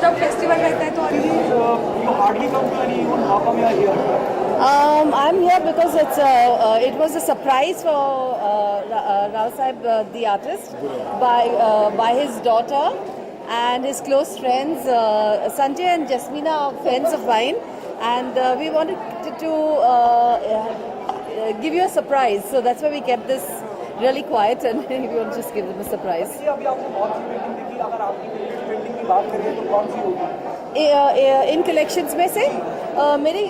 जब फेस्टिवल रहता है तो You hardly come to any event. How come you are here? I'm here because it was a surprise for Rao Saib, the artist, by his daughter and his close friends. Sanjay and Jasmina are friends of mine, and we wanted to give you a surprise. So that's why we kept this really quiet, and we want to just give them a surprise. अभी आपने बहुत सी painting देखी, अगर आपकी painting की बात करें तो कौन सी होगी? इन कलेक्शंस में से मेरी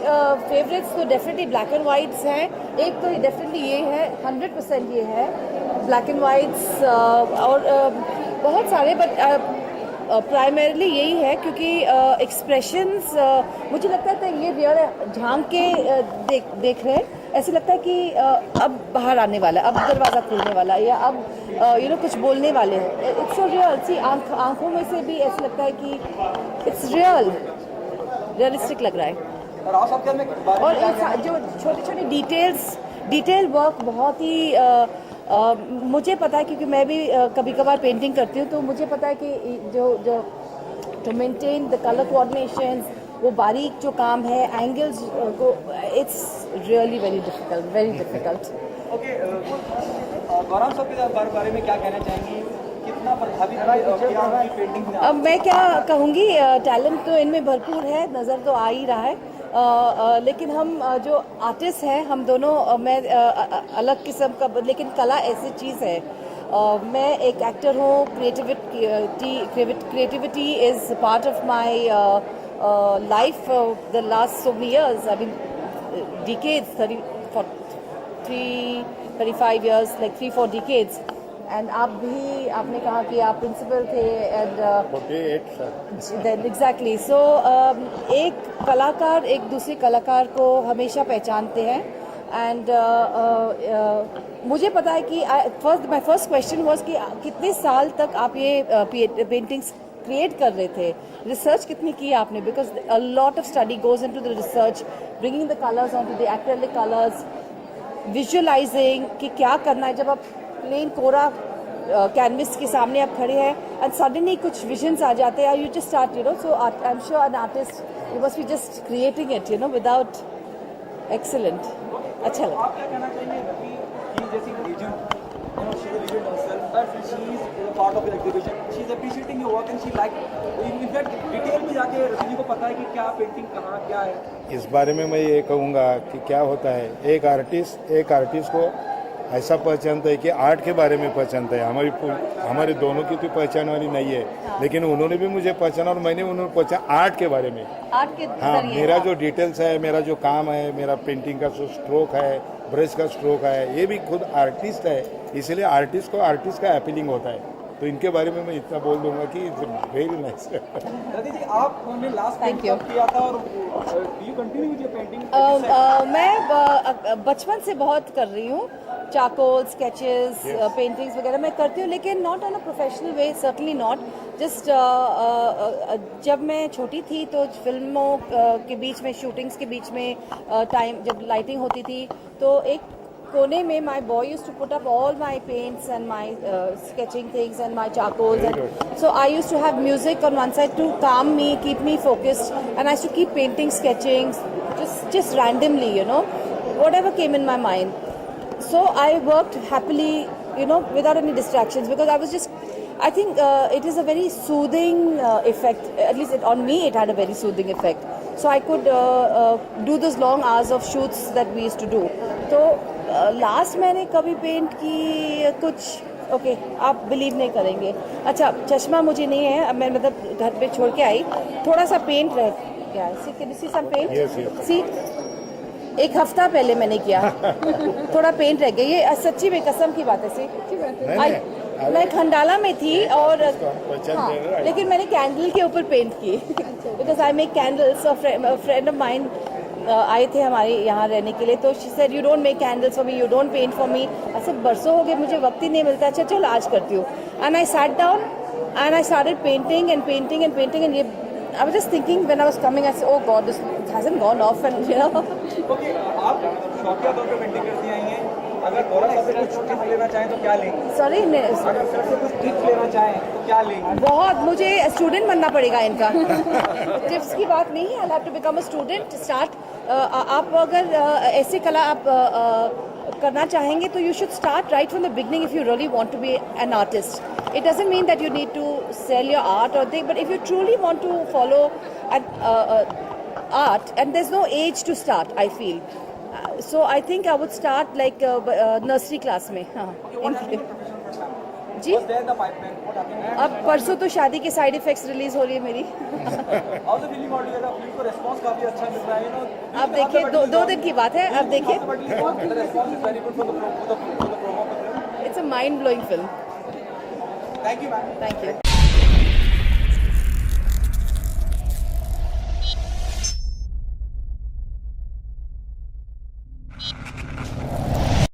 फेवरेट्स तो डेफिनेटली ब्लैक एंड वाइट्स हैं. एक तो डेफिनेटली ये है, 100% ये है ब्लैक एंड वाइट्स, और बहुत सारे, बट प्राइमरली यही है क्योंकि एक्सप्रेशंस मुझे लगता है ये रियल है. झांक के देख रहे हैं, ऐसे लगता है कि अब बाहर आने वाला है, अब दरवाज़ा खुलने वाला है, या अब कुछ बोलने वाले हैं. It's so real. सी आंखों में से भी ऐसा लगता है कि इट्स रियलिस्टिक लग रहा है. और जो छोटे छोटे डिटेल वर्क बहुत ही मुझे पता है क्योंकि मैं भी कभी कभार पेंटिंग करती हूँ, तो मुझे पता है कि जो to maintain the colour coordinations, वो बारीक जो काम है, एंगल्स को, it's really very difficult. Okay, Gaurav साहब के बारे में क्या कहना चाहेंगी? कितना प्रभावित किया उनकी पेंटिंग ने? अब मैं क्या कहूँगी, टैलेंट तो इनमें भरपूर है, नज़र तो आ ही रहा है. लेकिन हम जो आर्टिस्ट हैं, हम दोनों, मैं अलग किस्म का, लेकिन कला ऐसी चीज़ है. मैं एक एक्टर हूँ. Creativity is part of my life the last so many years. I mean, decades, 35 years, like 3-4 decades. And आपने कहा कि आप प्रिंसिपल थे, and 48 sir. Then exactly. So एक कलाकार एक दूसरे कलाकार को हमेशा पहचानते हैं. एंड मुझे पता है कि माई फर्स्ट क्वेश्चन वाज कि कितने साल तक आप ये पेंटिंग्स क्रिएट कर रहे थे, रिसर्च कितनी की आपने? Because a lot of study goes into the research, bringing the colours on to the acrylic colours, visualising कि क्या करना है. जब आप प्लेन कोरा कैनवस के सामने आप खड़े हैं एंड सडनली कुछ विजन्स आ जाते हैं, you just start so I am sure an artist you must be just creating it without. Excellent. अच्छा लगा. आप क्या कहना चाहेंगे कि जैसी legend, she is a legend herself, but she is a part of the exhibition. She is appreciating your work and she like, in fact detail में जाके रवि जी को पता है कि क्या पेंटिंग कहाँ क्या है. इस बारे में मैं ये कहूँगा कि क्या होता है, एक आर्टिस्ट को ऐसा पहचानता है कि आर्ट के बारे में पहचानता है. हमारे दोनों की तो पहचान वाली नहीं है. हाँ. लेकिन उन्होंने भी मुझे पहचाना और मैंने उन्होंने पहचाना आर्ट के बारे में. आर्ट के हाँ, मेरा जो डिटेल्स है, मेरा जो काम है, मेरा पेंटिंग का जो स्ट्रोक है, ब्रश का स्ट्रोक है, ये भी खुद आर्टिस्ट है. इसलिए आर्टिस्ट का अपीलिंग होता है. तो इनके बारे में मैं इतना बोल दूंगा कि वेरी नाइस. दादी जी, आपने लास्ट पेंट किया था और you continue with your painting? मैं बचपन से बहुत कर रही हूँ. चारकोल, स्केचेस, पेंटिंग्स वगैरह मैं करती हूँ, लेकिन not on a professional way, certainly not. Just जब मैं छोटी थी तो फिल्मों के बीच में, शूटिंग्स के बीच में टाइम जब लाइटिंग होती थी, तो एक कोने में my boy use to put up all my paints and my sketching things and my charcoals, and so I use to have music on one side to calm me, keep me focused, and I use to keep painting, sketching, just randomly, whatever came in my mind. So I worked happily, without any distractions, because I think it is a very soothing effect. At least on me, it had a very soothing effect. So I could do those long hours of shoots that we used to do. So last मैंने कभी paint की कुछ, okay, आप believe नहीं करेंगे. अच्छा, चश्मा मुझे नहीं है, अब मैं मतलब घर पे छोड़ के आई, थोड़ा सा पेंट रह गया. सी सम पेंट, सी एक हफ्ता पहले मैंने किया. थोड़ा पेंट रह गया. ये सच्ची में कसम की बात है. सी मैं खंडाला में थी और पहचान हाँ, रहे हैं, right? लेकिन मैंने कैंडल के ऊपर पेंट की because I make candles. Friend of mine आए थे हमारे यहाँ रहने के लिए, तो she said you don't make candles for me, you don't paint for me. ऐसे बरसों हो गए, मुझे वक्त ही नहीं मिलता। अच्छा चलो आज करती हूँ। And I sat down and I started painting and painting and painting and yeah I was just thinking when I was coming, I said oh God this hasn't gone off and you know. Okay, आप शौकिया तौर पे painting करती आई हैं, अगर गौरव sir से कुछ tips लेना चाहें तो क्या लेंगे? सॉरी अगर सर से कुछ टिप्स लेना चाहें तो क्या लेंगे? बहुत, मुझे स्टूडेंट बनना पड़ेगा इनका। टिप्स की बात नहीं है, I have to become a student. Start आप अगर ऐसी कला आप करना चाहेंगे तो you should start right from the beginning if you really want to be an artist. It doesn't mean that you need to sell your art or thing, but if you truly want to follow art, and there's no age to start, I feel. So I think I would start like nursery class में। हाँ, जी। Was there in the pipeline? What happened? अब परसों तो शादी के side effects release हो रही है मेरी। How's the feeling altogether? Film को response काफी अच्छा मिल रहा है, you know. अब देखिए, दो दिन की बात है, अब देखिए। The response is very good for the promo of the film. It's a mind blowing film. Thank you, ma'am. Thank you.